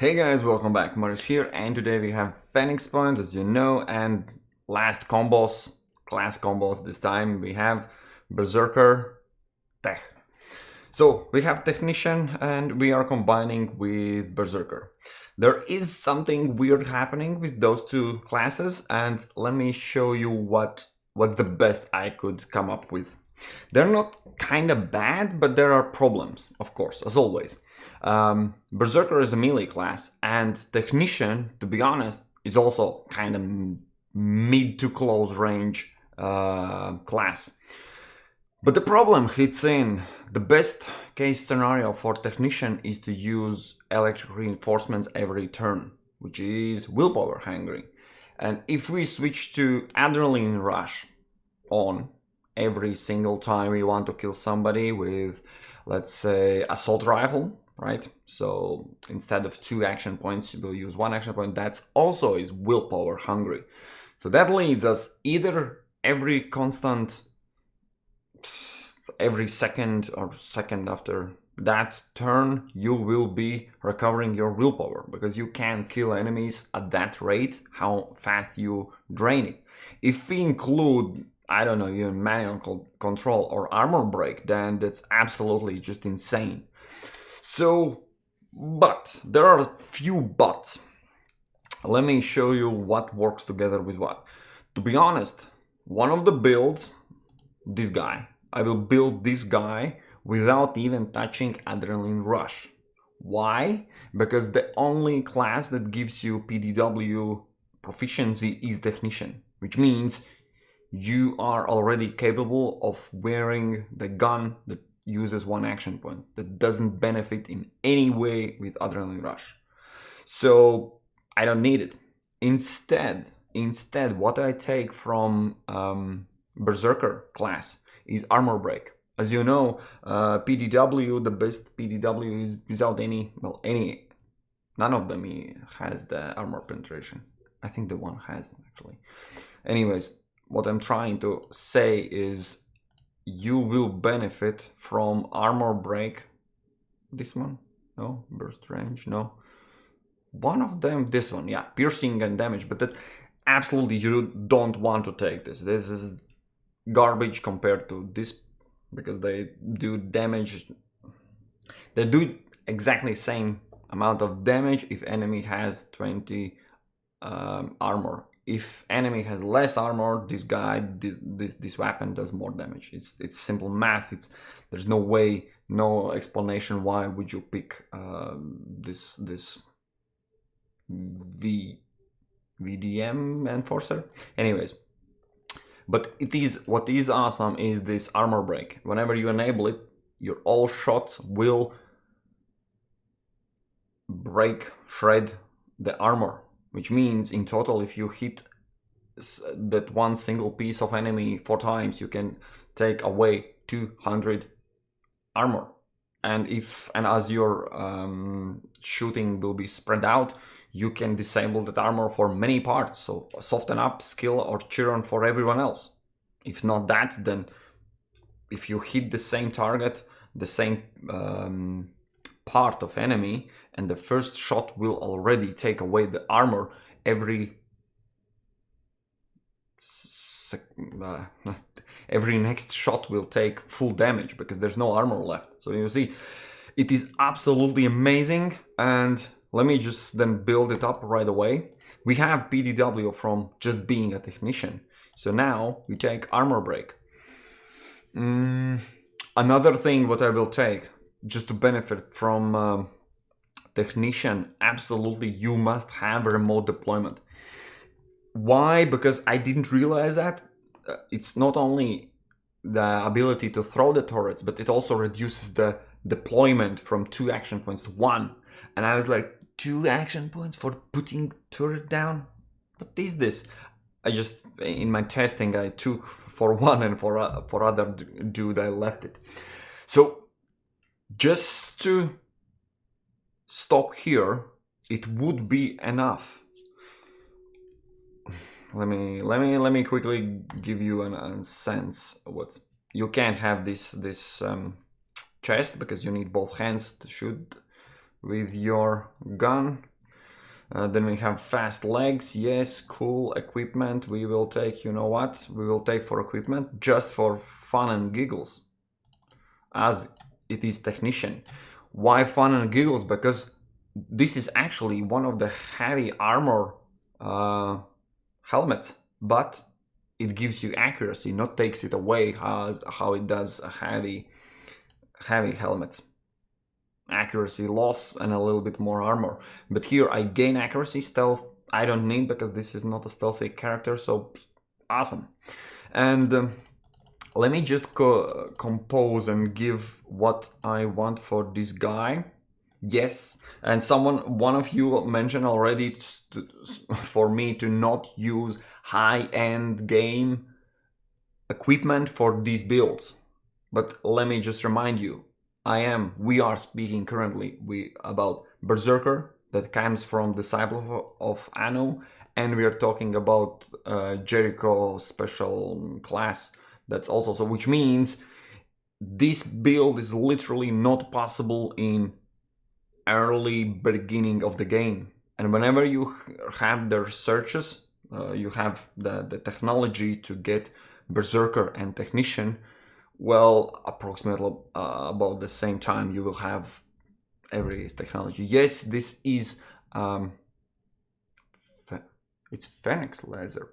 Hey guys, welcome back. Marius here, and today we have Phoenix Point, as you know, and last combos, class combos. This time we have Berserker, Tech. So we have Technician, and we are combining with Berserker. There is something weird happening with those two classes, and let me show you what the best I could come up with. They're not kind of bad, but there are problems, of course, as always. Berserker is a melee class, and Technician, to be honest, is also kind of mid to close range class. But the problem hits in. The best case scenario for Technician is to use electric reinforcements every turn, which is willpower hungry. And if we switch to Adrenaline Rush on every single time we want to kill somebody with, let's say, assault rifle, right? So instead of 2 action points, we'll use 1 action point. That's also is willpower hungry. So that leads us either every second or second after that turn, you will be recovering your willpower, because you can't kill enemies at that rate, how fast you drain it. If we include, I don't know, even manual control or armor break, then that's absolutely just insane. So, but there are a few buts. Let me show you what works together with what. To be honest, one of the builds, this guy, I will build this guy without even touching Adrenaline Rush. Why? Because the only class that gives you PDW proficiency is Technician, which means you are already capable of wearing the gun that uses 1 action point, that doesn't benefit in any way with Adrenaline Rush. So I don't need it. Instead, what I take from Berserker class is armor break. As you know, PDW, the best PDW is without none of them has the armor penetration. I think the one has, actually. Anyways, what I'm trying to say is you will benefit from armor break. This one? No? Burst range? No? One of them, this one, yeah, piercing and damage, but that absolutely you don't want to take this. This is garbage compared to this, because they do damage. They do exactly same amount of damage if enemy has 20 armor. If enemy has less armor, this guy, this weapon does more damage. It's simple math. There's no way, no explanation why would you pick this VDM enforcer. Anyways, but what is awesome is this armor break. Whenever you enable it, your all shots will shred the armor, which means in total, if you hit that one single piece of enemy 4 times, you can take away 200 armor. And as your shooting will be spread out, you can disable that armor for many parts. So soften up, skill, or churn for everyone else. If not that, then if you hit the same target, the same part of enemy, and the first shot will already take away the armor, every next shot will take full damage, because there's no armor left. So you see, it is absolutely amazing. And let me just then build it up right away. We have PDW from just being a Technician. So now we take armor break. Another thing what I will take, just to benefit from Technician, absolutely you must have remote deployment. Why? Because I didn't realize that it's not only the ability to throw the turrets, but it also reduces the deployment from 2 action points to 1. And I was like, 2 action points for putting turret down? What is this? I just, in my testing, I took for 1, and for other dude I left it. So just to stop here, it would be enough. Let me quickly give you a sense of what you can't have this chest, because you need both hands to shoot with your gun. Then we have fast legs. Yes, cool. Equipment. We will take, you know what? We will take for equipment just for fun and giggles, as it is Technician. Why fun and giggles? Because this is actually one of the heavy armor helmets, but it gives you accuracy, not takes it away as how it does a heavy helmets. Accuracy loss and a little bit more armor. But here I gain accuracy. Stealth I don't need because this is not a stealthy character, so awesome. And let me just compose and give what I want for this guy. Yes, and one of you mentioned already for me to not use high-end game equipment for these builds. But let me just remind you, we are speaking currently about Berserker that comes from Disciple of Anno, and we are talking about Jericho special class that's also, so which means this build is literally not possible in early beginning of the game. And whenever you have the searches, you have the technology to get Berserker and Technician, well, approximately about the same time you will have every technology. Yes, this is it's Phoenix Laser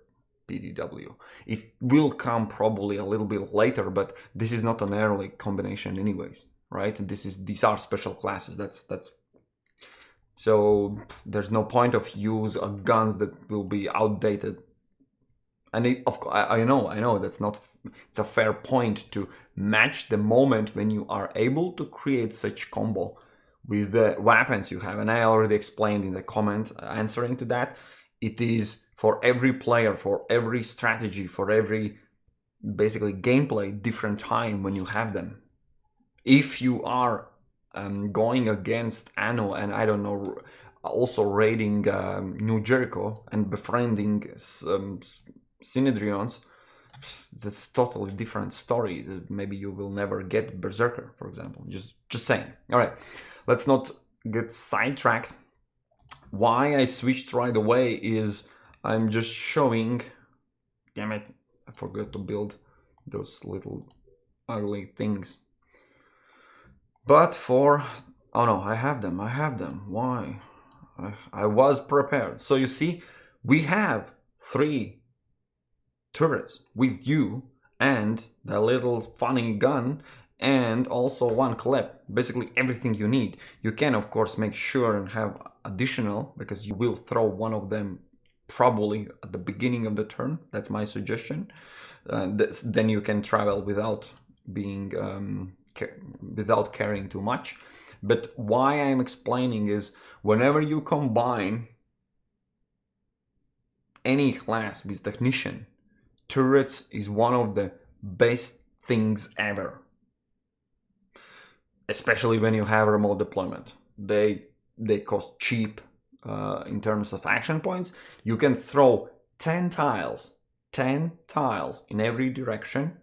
PDW. It will come probably a little bit later, but this is not an early combination anyways, right? These are special classes. That's so there's no point of use of guns that will be outdated. And I know that's not, it's a fair point to match the moment when you are able to create such combo with the weapons you have. And I already explained in the comment answering to that. It is for every player, for every strategy, for every basically gameplay, different time when you have them. If you are going against Anno and I don't know, also raiding New Jericho and befriending Synedrions, that's totally different story. Maybe you will never get Berserker, for example. Just saying. All right, let's not get sidetracked. Why I switched right away is I'm just showing. Damn it! I forgot to build those little ugly things. But for oh no, I have them. Why? I was prepared. So you see, we have 3 turrets with you and the little funny gun and also 1 clip, basically everything you need. You can of course make sure and have additional, because you will throw one of them probably at the beginning of the turn. That's my suggestion. Then you can travel without being without carrying too much. But why I'm explaining is whenever you combine any class with Technician, turrets is one of the best things ever. Especially when you have remote deployment. They cost cheap in terms of action points. You can throw 10 tiles in every direction.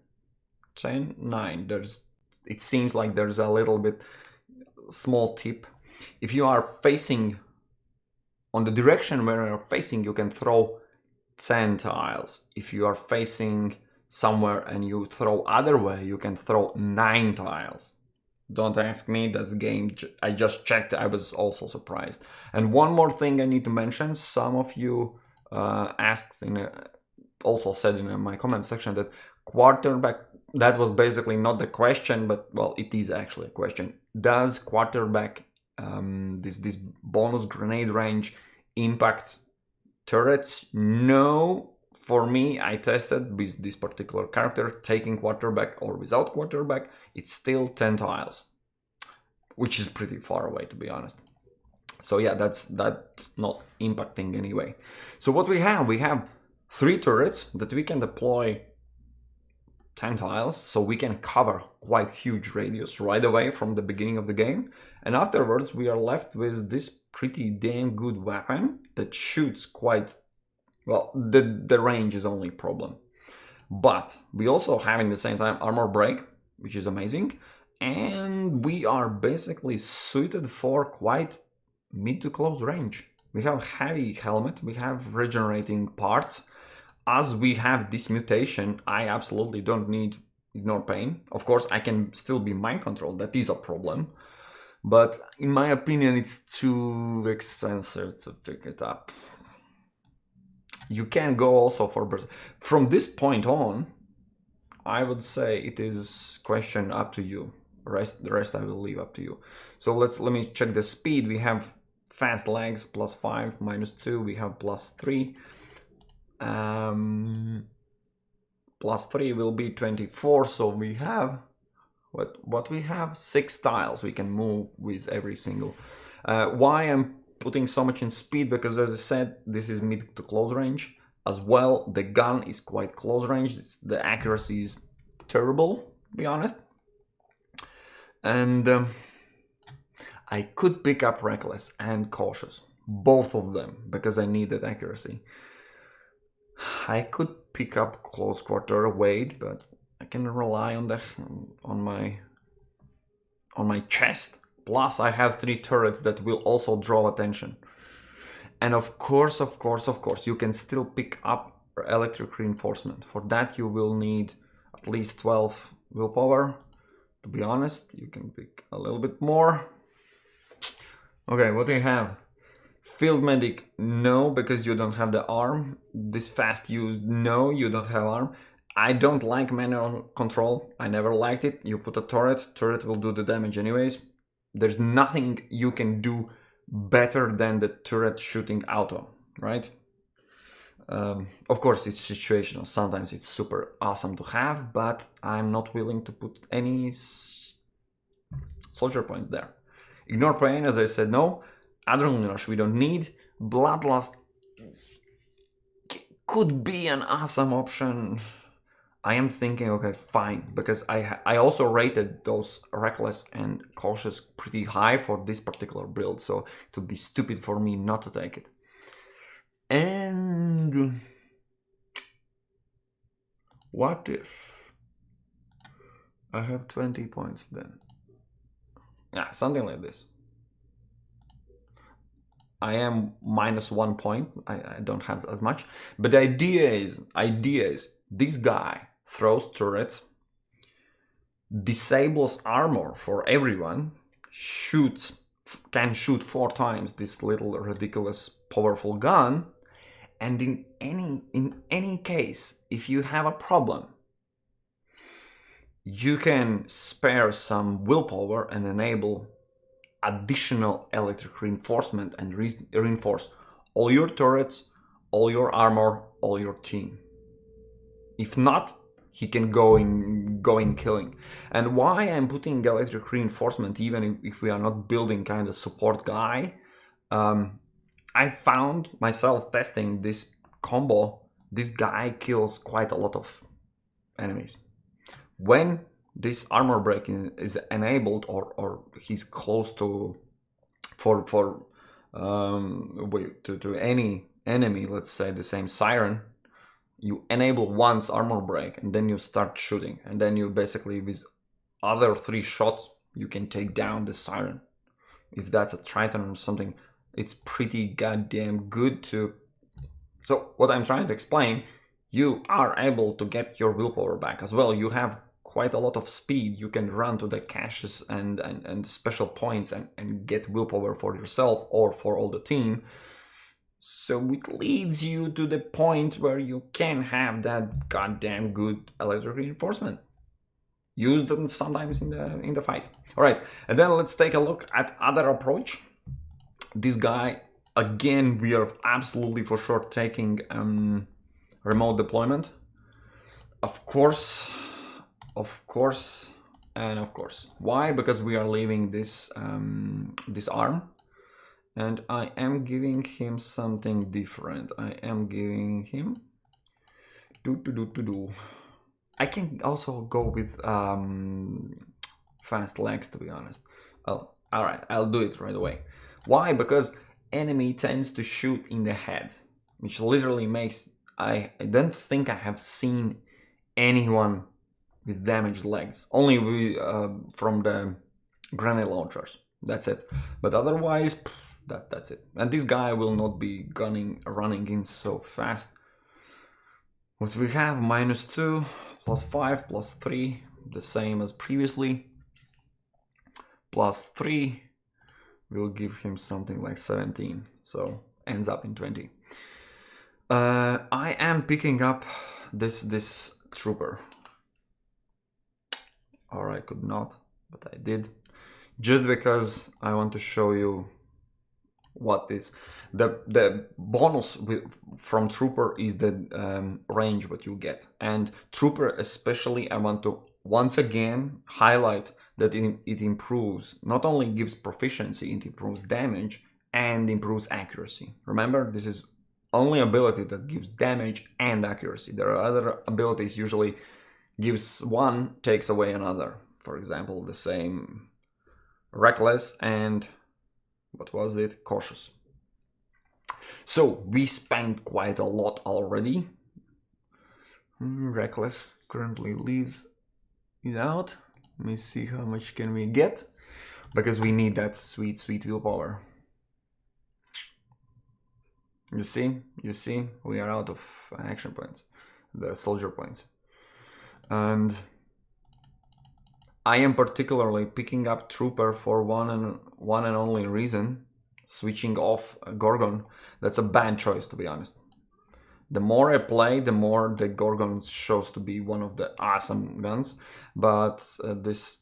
10, 9. It seems like there's a little bit small tip. If you are facing on the direction where you're facing, you can throw 10 tiles. If you are facing somewhere and you throw other way, you can throw 9 tiles. Don't ask me, that's game. I just checked, I was also surprised. And one more thing I need to mention, some of you asked also said in my comment section that quarterback, that was basically not the question, but well, it is actually a question. Does quarterback, this bonus grenade range impact turrets? No. For me, I tested with this particular character, taking quarterback or without quarterback, it's still 10 tiles, which is pretty far away, to be honest. So yeah, that's not impacting anyway. So what we have 3 turrets that we can deploy 10 tiles, so we can cover quite huge radius right away from the beginning of the game. And afterwards, we are left with this pretty damn good weapon that shoots quite well. The range is only problem. But we also have in the same time armor break, which is amazing. And we are basically suited for quite mid to close range we have heavy helmet, we have regenerating parts. As we have this mutation, I absolutely don't need ignore pain. Of course, I can still be mind controlled, that is a problem. But in my opinion, it's too expensive to pick it up. You can go also for Berserker. From this point on, I would say it is question up to you. The rest I will leave up to you. So let me check the speed. We have fast legs +5, -2. We have +3. +3 will be 24. So we have what we have 6 tiles we can move with every single. Why I'm putting so much in speed? Because as I said, this is mid to close range. As well, the gun is quite close range. The accuracy is terrible, to be honest. And I could pick up Reckless and Cautious, both of them, because I need that accuracy. I could pick up Close Quarter Weight, but I can rely on my chest. Plus, I have 3 turrets that will also draw attention. And of course, you can still pick up electric reinforcement. For that, you will need at least 12 willpower. To be honest, you can pick a little bit more. Okay, what do you have? Field Medic, no, because you don't have the arm. This fast use, no, you don't have arm. I don't like manual control. I never liked it. You put a turret will do the damage anyways. There's nothing you can do better than the turret shooting auto, right? Of course, it's situational. Sometimes it's super awesome to have, but I'm not willing to put any soldier points there. Ignore Pain, as I said, no. Adrenaline Rush, we don't need. Bloodlust could be an awesome option. I am thinking, okay, fine, because I also rated those Reckless and Cautious pretty high for this particular build, so it would be stupid for me not to take it. And what if I have 20 points then? Yeah, something like this. I am -1 point. I don't have as much, but the idea is this guy throws turrets, disables armor for everyone, can shoot 4 times this little ridiculous powerful gun, and in any case, if you have a problem, you can spare some willpower and enable additional electric reinforcement and reinforce all your turrets, all your armor, all your team. If not, he can go in killing. And why I'm putting electric reinforcement, even if we are not building kind of support guy, I found myself testing this combo. This guy kills quite a lot of enemies. When this armor breaking is enabled, or he's close to to any enemy, let's say the same siren, you enable once armor break and then you start shooting, and then you basically with other 3 shots you can take down the siren. If that's a Triton or something, it's pretty goddamn good to. So what I'm trying to explain, you are able to get your willpower back as well. You have quite a lot of speed. You can run to the caches and special points and get willpower for yourself or for all the team. So it leads you to the point where you can have that goddamn good electric reinforcement. Use them sometimes in the fight. All right, and then let's take a look at other approach. This guy, again, we are absolutely for sure taking remote deployment. Of course. Why? Because we are leaving this this arm, and I am giving him something different. I am giving him I can also go with fast legs, to be honest. Oh, all right, I'll do it right away. Why? Because enemy tends to shoot in the head, which literally makes I don't think I have seen anyone with damaged legs. Only from the grenade launchers. That's it. But otherwise, That's it. And this guy will not be running in so fast. What we have, -2, +5, +3, the same as previously. +3 will give him something like 17, so ends up in 20. I am picking up this trooper. Or I could not, but I did. Just because I want to show you what is. The bonus from trooper is the range what you get. And trooper especially, I want to once again highlight that it improves, not only gives proficiency, it improves damage and improves accuracy. Remember, this is only ability that gives damage and accuracy. There are other abilities usually gives one, takes away another. For example, the same reckless and what was it? Cautious. So we spent quite a lot already. Reckless currently leaves it out. Let me see how much can we get, because we need that sweet willpower. You see, we are out of action points, the soldier points. And I am particularly picking up trooper for one and only reason. Switching off Gorgon, that's a bad choice, to be honest. The more I play, the more the Gorgon shows to be one of the awesome guns. But this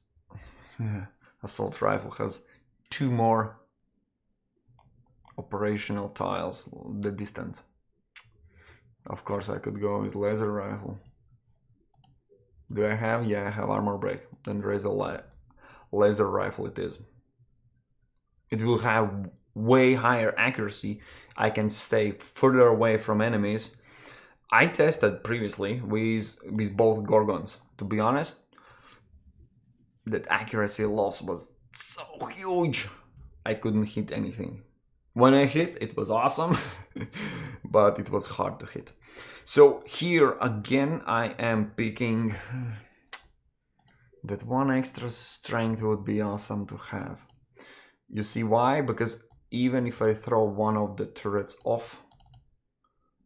assault rifle has 2 more operational tiles, the distance. Of course, I could go with laser rifle. Do I have? Yeah, I have armor break. Then there is a laser rifle it is. It will have way higher accuracy. I can stay further away from enemies. I tested previously with both Gorgons. To be honest, that accuracy loss was so huge. I couldn't hit anything. When I hit, it was awesome, but it was hard to hit. So here again, I am picking that 1 extra strength would be awesome to have. You see why? Because even if I throw one of the turrets off,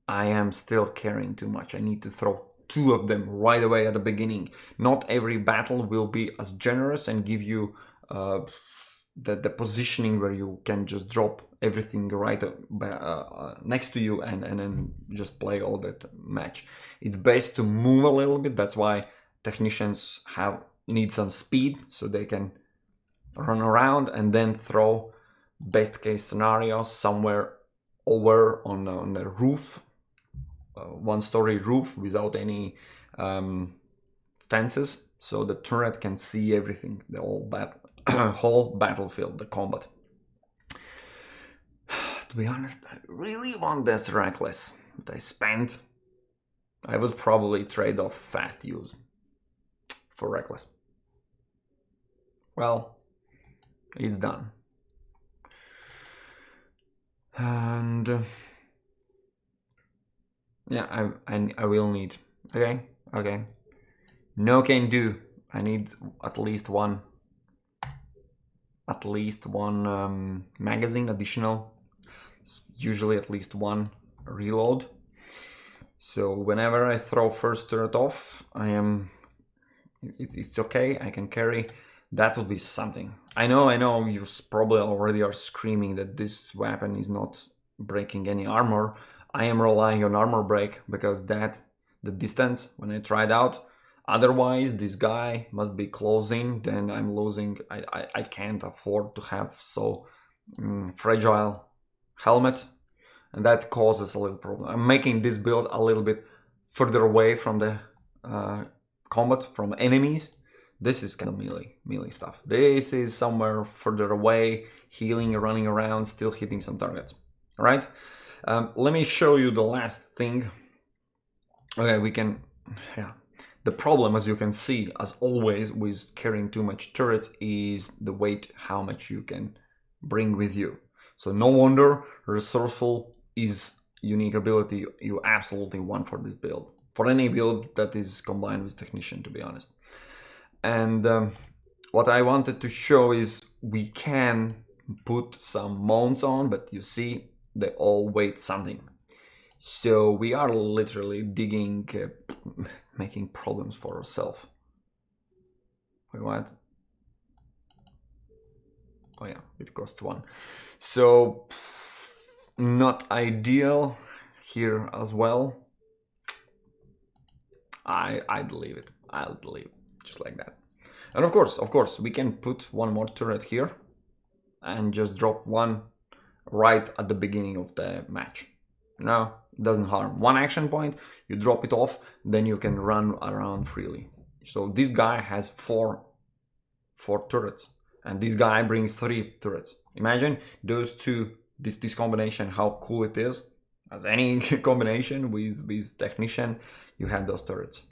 I am still carrying too much. I need to throw 2 of them right away at the beginning. Not every battle will be as generous and give you the positioning where you can just drop everything right next to you and then just play all that match. It's best to move a little bit. That's why technicians need some speed so they can run around and then throw best case scenario somewhere over on the roof, 1-story roof without any fences, so the turret can see everything, the whole battlefield, the combat. To be honest, I really want this reckless, but I would probably trade off fast use for reckless. Well, it's done. And yeah, I will need. Okay. No can do. I need at least one magazine additional. Usually at least 1 reload. So whenever I throw first turret off, it's okay. I can carry. That will be something. I know you probably already are screaming that this weapon is not breaking any armor. I am relying on armor break because the distance when I tried out. Otherwise, this guy must be closing. Then I'm losing. I can't afford to have so fragile helmet, and that causes a little problem. I'm making this build a little bit further away from the combat, from enemies. This is kind of melee stuff. This is somewhere further away, healing, running around, still hitting some targets. All right. Let me show you the last thing. Okay, we can. Yeah. The problem, as you can see, as always, with carrying too much turrets is the weight, how much you can bring with you. So no wonder resourceful is unique ability you absolutely want for this build. For any build that is combined with technician, to be honest. And what I wanted to show is we can put some mounts on, but you see they all weigh something. So we are literally digging, making problems for ourselves. Wait, what? Oh yeah, it costs 1. So not ideal here as well. I believe it. I'll believe just like that. And of course, we can put one more turret here and just drop one right at the beginning of the match. No, it doesn't harm. One action point, you drop it off, then you can run around freely. So this guy has four turrets, and this guy brings 3 turrets. Imagine those two, this combination, how cool it is. As any combination with Technician, you have those turrets.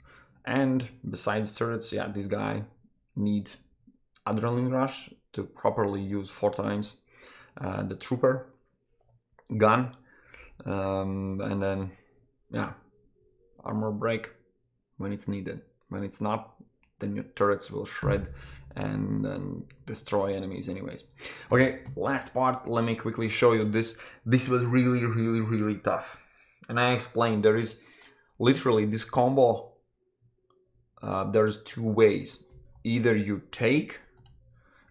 And besides turrets, yeah, this guy needs Adrenaline Rush to properly use 4 times the Trooper gun. And then, yeah, Armor Break when it's needed. When it's not, then your turrets will shred and destroy enemies anyways. Okay, last part, let me quickly show you this. This was really tough. And I explained there is literally this combo. There's 2 ways. Either you take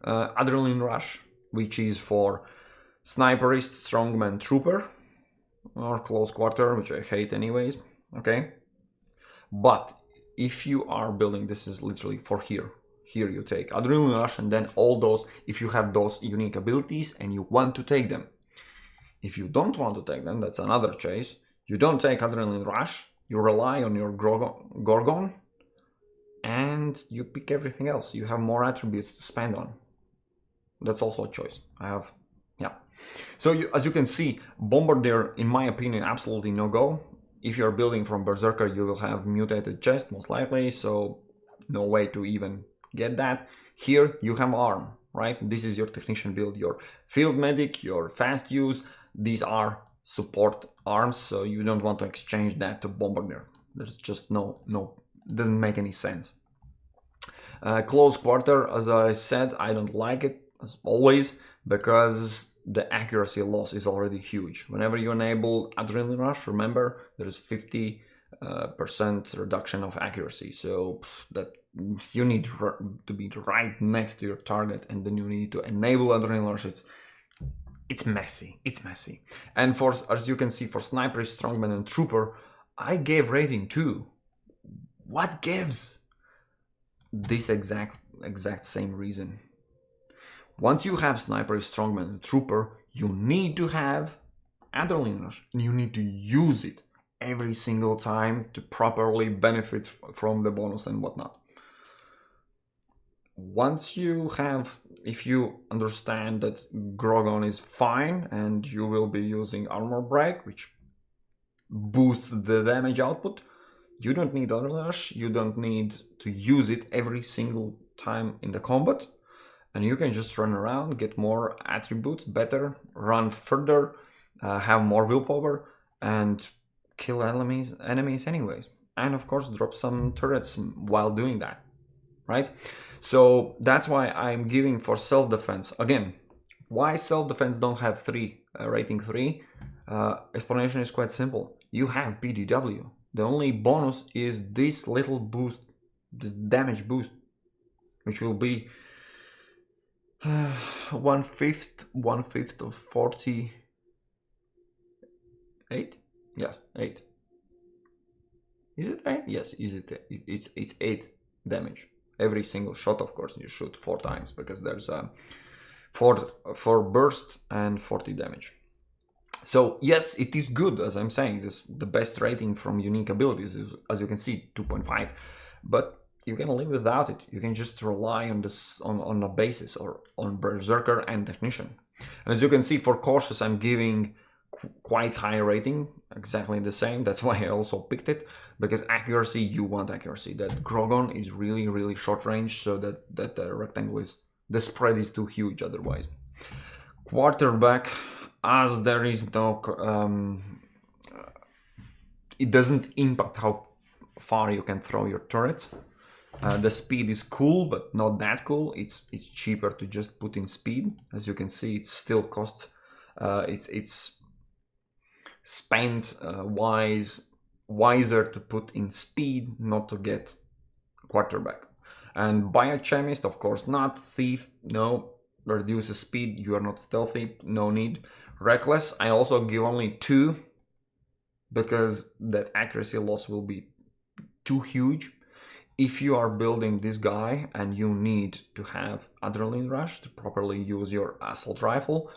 Adrenaline Rush, which is for Sniperist, Strongman, Trooper, or Close Quarter, which I hate anyways, okay? But if you are building, this is literally for here you take Adrenaline Rush, and then all those, if you have those unique abilities and you want to take them. If you don't want to take them, that's another choice. You don't take Adrenaline Rush, you rely on your Gorgon, and you pick everything else. You have more attributes to spend on. That's also a choice. Yeah. So as you can see, Bombardier, in my opinion, absolutely no go. If you're building from Berserker, you will have mutated chest, most likely, so no way to even get that. Here you have arm, right? This is your Technician build, your Field Medic, your fast use. These are support arms, so you don't want to exchange that to Bombardier. There's just no, doesn't make any sense. Close Quarter, as I said, I don't like it, as always, because the accuracy loss is already huge. Whenever you enable Adrenaline Rush, remember, there's 50% reduction of accuracy. So that you need to be right next to your target, and then you need to enable Adrenaline Rush. It's messy. And for, as you can see, for Sniper, Strongman, and Trooper, I gave rating 2. What gives? This exact same reason. Once you have Sniper, Strongman, and Trooper, you need to have Adrenaline Rush, and you need to use it every single time to properly benefit from the bonus and whatnot. Once you have, if you understand that Gorgon is fine and you will be using Armor Break, which boosts the damage output, you don't need Adrenaline Rush, you don't need to use it every single time in the combat. And you can just run around, get more attributes, better, run further, have more willpower, and kill enemies anyways. And of course, drop some turrets while doing that, right? So that's why I'm giving for self-defense. Again, why self-defense don't have 3, rating 3? Explanation is quite simple. You have PDW. The only bonus is this little boost, this damage boost, which will be 1/5 of 48. Yes, 8. Is it 8? Yes, is it? It's 8 damage every single shot. Of course, you shoot 4 times because there's a 4 burst and 40 damage. So yes, it is good, as I'm saying. This the best rating from unique abilities is, as you can see, 2.5, but you can live without it. You can just rely on this on a basis or on Berserker and Technician. And as you can see, for Cautious, I'm giving quite high rating, exactly the same. That's why I also picked it, because accuracy, you want accuracy. That Gorgon is really short range, so that the rectangle is, the spread is too huge otherwise. Quarterback, as there is no, it doesn't impact how far you can throw your turrets. The speed is cool, but not that cool. It's cheaper to just put in speed. As you can see, it still costs. It's spent wiser to put in speed, not to get quarterback. And biochemist, of course not. Thief, no. Reduces speed, you are not stealthy, no need. Reckless, I also give only 2 because that accuracy loss will be too huge. If you are building this guy and you need to have adrenaline rush to properly use your assault rifle,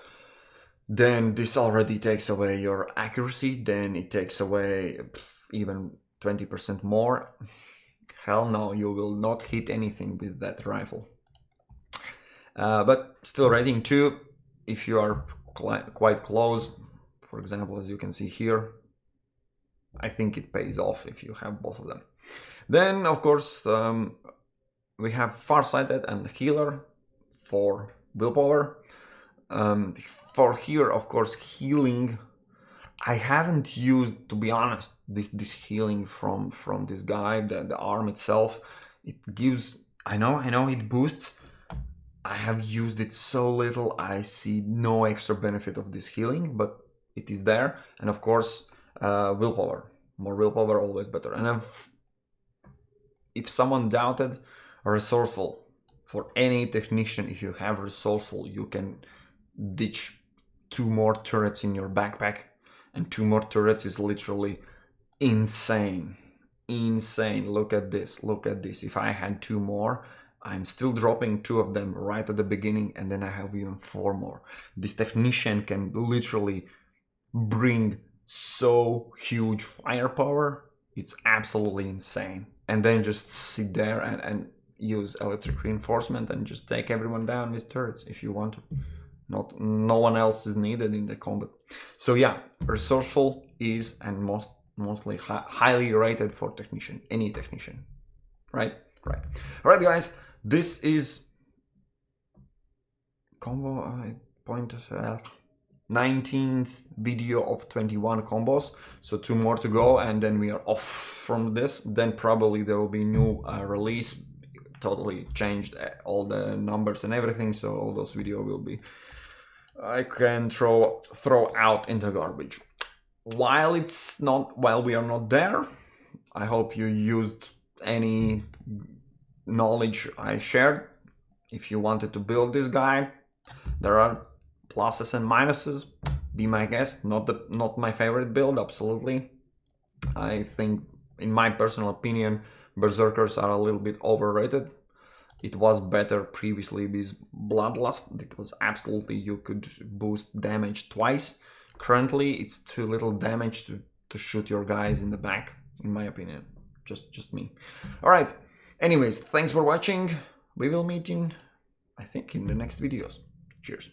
then this already takes away your accuracy, then it takes away even 20% more. Hell no, you will not hit anything with that rifle. But still rating 2, if you are quite close, for example, as you can see here, I think it pays off if you have both of them. Then, of course, we have Farsighted and Healer for willpower. For here, of course, healing, I haven't used, to be honest, this healing from this guy, the arm itself. It gives, I know it boosts. I have used it so little, I see no extra benefit of this healing, but it is there. And of course, willpower. More willpower, always better. And if someone doubted, resourceful. For any technician, if you have resourceful, you can ditch 2 more turrets in your backpack. And 2 more turrets is literally insane. Insane. Look at this. Look at this. If I had 2 more, I'm still dropping 2 of them right at the beginning, and then I have even 4 more. This technician can literally bring so huge firepower. It's absolutely insane. And then just sit there and use electric reinforcement and just take everyone down with turrets if you want to. No one else is needed in the combat. So yeah, resourceful is and mostly highly rated for technician, any technician, right? Right. All right, guys. This is combo 19th video of 21 combos, so 2 more to go, and then we are off from this. Then probably there will be new release, totally changed all the numbers and everything, so all those videos will be, I can throw out in the garbage. While we are not there, I hope you used any knowledge I shared. If you wanted to build this guy, there are pluses and minuses. Be my guest. Not my favorite build, absolutely. I think, in my personal opinion, Berserkers are a little bit overrated. It was better previously with Bloodlust. It was absolutely, you could boost damage twice. Currently, it's too little damage to shoot your guys in the back, in my opinion. Just me. All right. Anyways, thanks for watching. We will meet in, I think, in the next videos. Cheers.